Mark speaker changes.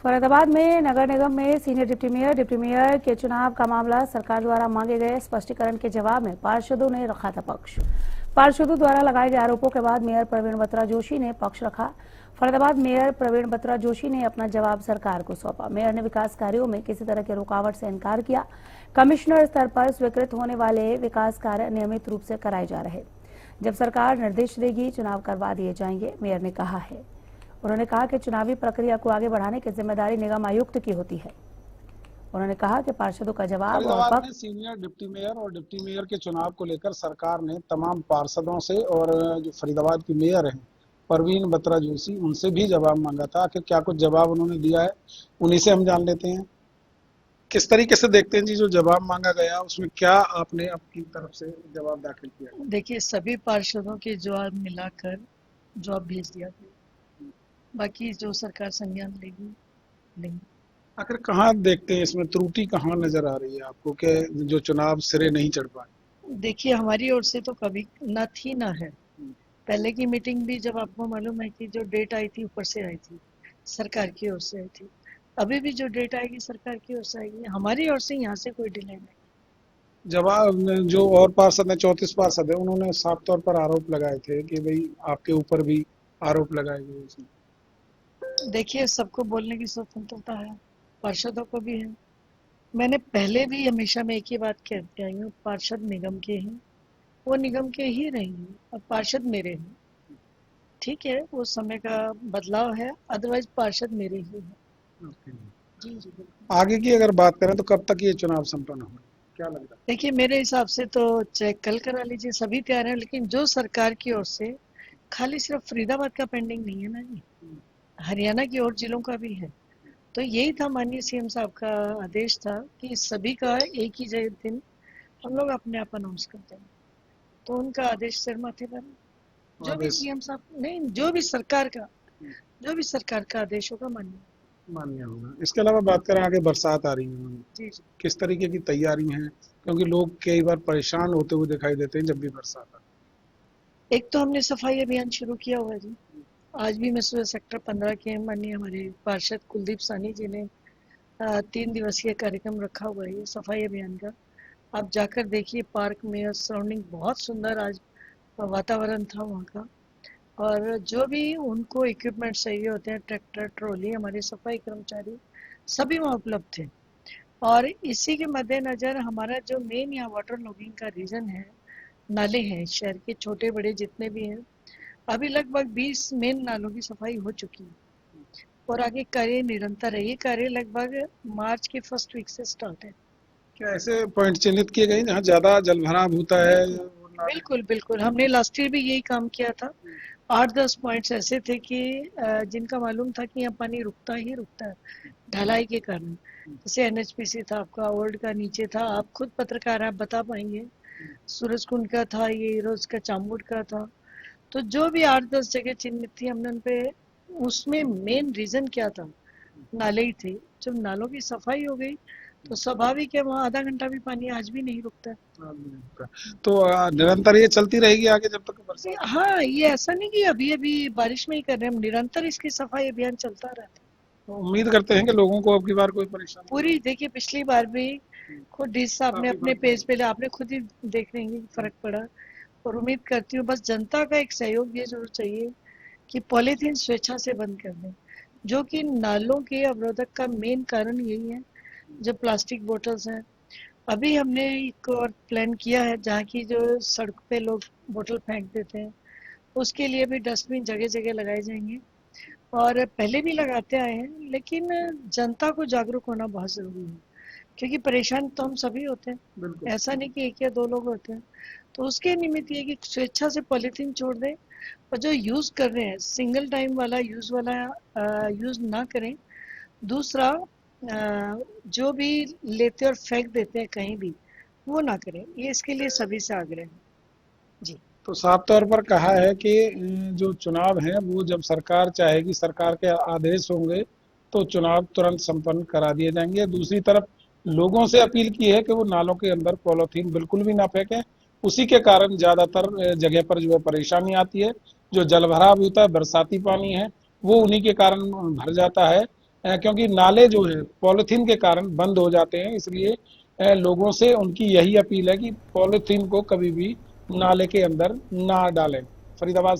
Speaker 1: फरीदाबाद में नगर निगम में senior deputy mayor के चुनाव का मामला सरकार द्वारा मांगे गए स्पष्टीकरण के जवाब में पार्षदों ने रखा था पक्ष। पार्षदों द्वारा लगाए गए आरोपों के बाद मेयर प्रवीण बत्रा जोशी ने पक्ष रखा। फरीदाबाद मेयर प्रवीण बत्रा जोशी ने अपना जवाब सरकार को सौंपा। मेयर ने विकास कार्यों में किसी तरह के रुकावट से इनकार किया। कमिश्नर स्तर पर स्वीकृत होने वाले विकास कार्य नियमित रूप से कराए जा रहे। जब सरकार निर्देश देगी चुनाव करवा दिए जाएंगे, मेयर ने कहा है। उन्होंने कहा कि चुनावी प्रक्रिया को आगे बढ़ाने की जिम्मेदारी निगम आयुक्त की होती है। उन्होंने कहा कि पार्षदों का जवाब और
Speaker 2: फरीदाबाद में सीनियर डिप्टी मेयर और डिप्टी मेयर के चुनाव को लेकर सरकार ने तमाम पार्षदों से और जो फरीदाबाद की मेयर हैं परवीन बत्रा जोशी, उनसे भी जवाब मांगा था। कि क्या कुछ जवाब उन्होंने दिया है, उन्हीं से हम जान लेते हैं। किस तरीके से देखते हैं जी जो जवाब मांगा गया, उसमें क्या आपने अपनी तरफ से जवाब दाखिल किया?
Speaker 3: देखिए, सभी पार्षदों के जवाब मिलाकर जवाब भेज दिया गया। बाकी जो सरकार संज्ञान लेगी लेंगे।
Speaker 2: आखिर कहाँ देखते हैं इसमें त्रुटि, कहाँ नजर आ रही है आपको कि जो चुनाव सिरे नहीं चढ़ पाए?
Speaker 3: देखिए, हमारी ओर से तो कभी ना थी ना है। पहले की मीटिंग भी जब आपको मालूम है कि जो डेट आई थी ऊपर से आई थी, सरकार की ओर से आई थी। अभी भी जो डेट आएगी सरकार की ओर से आएगी। हमारी ओर से यहाँ से कोई डिले नहीं।
Speaker 2: जवाब जो और पार्षद है, 34 पार्षद है, उन्होंने साफ तौर पर आरोप लगाए थे कि भाई आपके ऊपर भी आरोप लगाए गए इसमें।
Speaker 3: देखिए, सबको बोलने की स्वतंत्रता है, पार्षदों को भी है। मैंने पहले भी हमेशा मैं एक ही बात कहती आई हूँ, पार्षद निगम के हैं, वो निगम के ही रहेंगे और पार्षद मेरे हैं। ठीक है, वो समय का बदलाव है, अदरवाइज पार्षद मेरे ही हैं। जी जी बिल्कुल।
Speaker 2: आगे की अगर बात करें तो कब तक ये चुनाव संपन्न होगा, क्या लग रहा है?
Speaker 3: देखिए, मेरे हिसाब से तो चाहे कल करा लीजिए, सभी तैयार हैं। लेकिन जो सरकार की ओर से खाली सिर्फ फरीदाबाद का पेंडिंग नहीं है ना जी, हरियाणा की और जिलों का भी है। तो यही था माननीय सीएम साहब का आदेश था कि सभी का एक ही दिन हम लोग अपने आप अनाउंस करते हैं। तो उनका आदेश सिर माथे पर है। जो भी सीएम साहब नहीं, जो भी सरकार का आदेश होगा
Speaker 2: मान्य होगा। इसके अलावा बात करें, आगे बरसात आ रही है,
Speaker 3: जी।
Speaker 2: किस तरीके की तैयारी है? क्योंकि लोग कई बार परेशान होते हुए दिखाई देते हैं जब भी बरसात आती है।
Speaker 3: एक तो हमने सफाई अभियान शुरू किया हुआ है जी। आज भी मैं सुबह सेक्टर 15 के माननीय हमारे पार्षद कुलदीप सानी जी ने 3 दिवसीय कार्यक्रम रखा हुआ है ये सफाई अभियान का। आप जाकर देखिए, पार्क में सराउंडिंग बहुत सुंदर आज वातावरण था वहाँ का। और जो भी उनको इक्विपमेंट चाहिए होते हैं, ट्रैक्टर, ट्रॉली, हमारे सफाई कर्मचारी सभी वहाँ उपलब्ध थे। और इसी के मद्देनजर हमारा जो मेन यहाँ वाटर लॉगिंग का रीजन है, नाले हैं शहर के छोटे बड़े जितने भी हैं, अभी लगभग 20 मेन नालों की सफाई हो चुकी है और आगे कार्य निरंतर है। ये कार्य लगभग मार्च के फर्स्ट वीक से स्टार्ट है।
Speaker 2: क्या ऐसे पॉइंट चिन्हित किए गए जहाँ ज्यादा जलभराव होता है?
Speaker 3: बिल्कुल बिल्कुल, हमने लास्ट ईयर भी यही काम किया था। 8-10 पॉइंट्स ऐसे थे कि जिनका मालूम था कि यहाँ पानी रुकता ही रुकता है ढलाई के कारण। जैसे एनएचपीसी था आपका, ओल्ड का नीचे था, आप खुद पत्रकार आप बता पाएंगे, सूरजकुंड का था, ये रोज का चामुंड का था। तो जो भी 8-10 जगह चिन्हित थी हमने उन पे, उसमें मेन रीजन क्या था, नाले ही थे। जब नालों की सफाई हो गई तो स्वाभाविक है वहाँ आधा घंटा भी पानी आज भी नहीं रुकता है।
Speaker 2: तो निरंतर ये चलती रहेगी आगे जब तक बरसात?
Speaker 3: हाँ, ये ऐसा नहीं कि अभी अभी बारिश में ही कर रहे हैं, हम निरंतर इसकी सफाई अभियान चलता रहता है।
Speaker 2: तो उम्मीद करते हैं कि लोगों को अब की बार कोई परेशानी
Speaker 3: पूरी देखिए, पिछली बार भी खुद डीसी साहब ने अपने पेज पे आपने खुद ही देख लेंगे फर्क पड़ा। और उम्मीद करती हूँ बस जनता का एक सहयोग ये जरूर चाहिए कि पॉलीथीन स्वेच्छा से बंद कर दें, जो कि नालों के अवरोधक का मेन कारण यही है, जो प्लास्टिक बोतल्स हैं। अभी हमने एक और प्लान किया है जहाँ की जो सड़क पे लोग बोतल फेंक देते हैं, उसके लिए भी डस्टबिन जगह जगह लगाए जाएंगे। और पहले भी लगाते आए हैं, लेकिन जनता को जागरूक होना बहुत ज़रूरी है, क्योंकि परेशान तो हम सभी होते हैं, ऐसा नहीं कि एक या दो लोग होते हैं। तो उसके निमित्त ये कि स्वेच्छा से पॉलीथीन छोड़ दें और जो यूज़ कर रहे हैं सिंगल टाइम वाला यूज़ ना करें। दूसरा, जो भी लेते और फेंक देते हैं कहीं भी, वो ना करें। ये इसके लिए सभी से आग्रह है जी।
Speaker 2: तो साफ तौर पर कहा है कि जो चुनाव है वो जब सरकार चाहेगी, सरकार के आदेश होंगे तो चुनाव तुरंत संपन्न करा दिए जाएंगे। दूसरी तरफ लोगों से अपील की है कि वो नालों के अंदर पॉलीथीन बिल्कुल भी ना फेंकें। उसी के कारण ज्यादातर जगह पर जो है परेशानी आती है। जो जलभराव होता है, बरसाती पानी है, वो उन्हीं के कारण भर जाता है। क्योंकि नाले जो है पॉलिथीन के कारण बंद हो जाते हैं, इसलिए लोगों से उनकी यही अपील है कि पॉलिथीन को कभी भी नाले के अंदर ना डालें। फरीदाबाद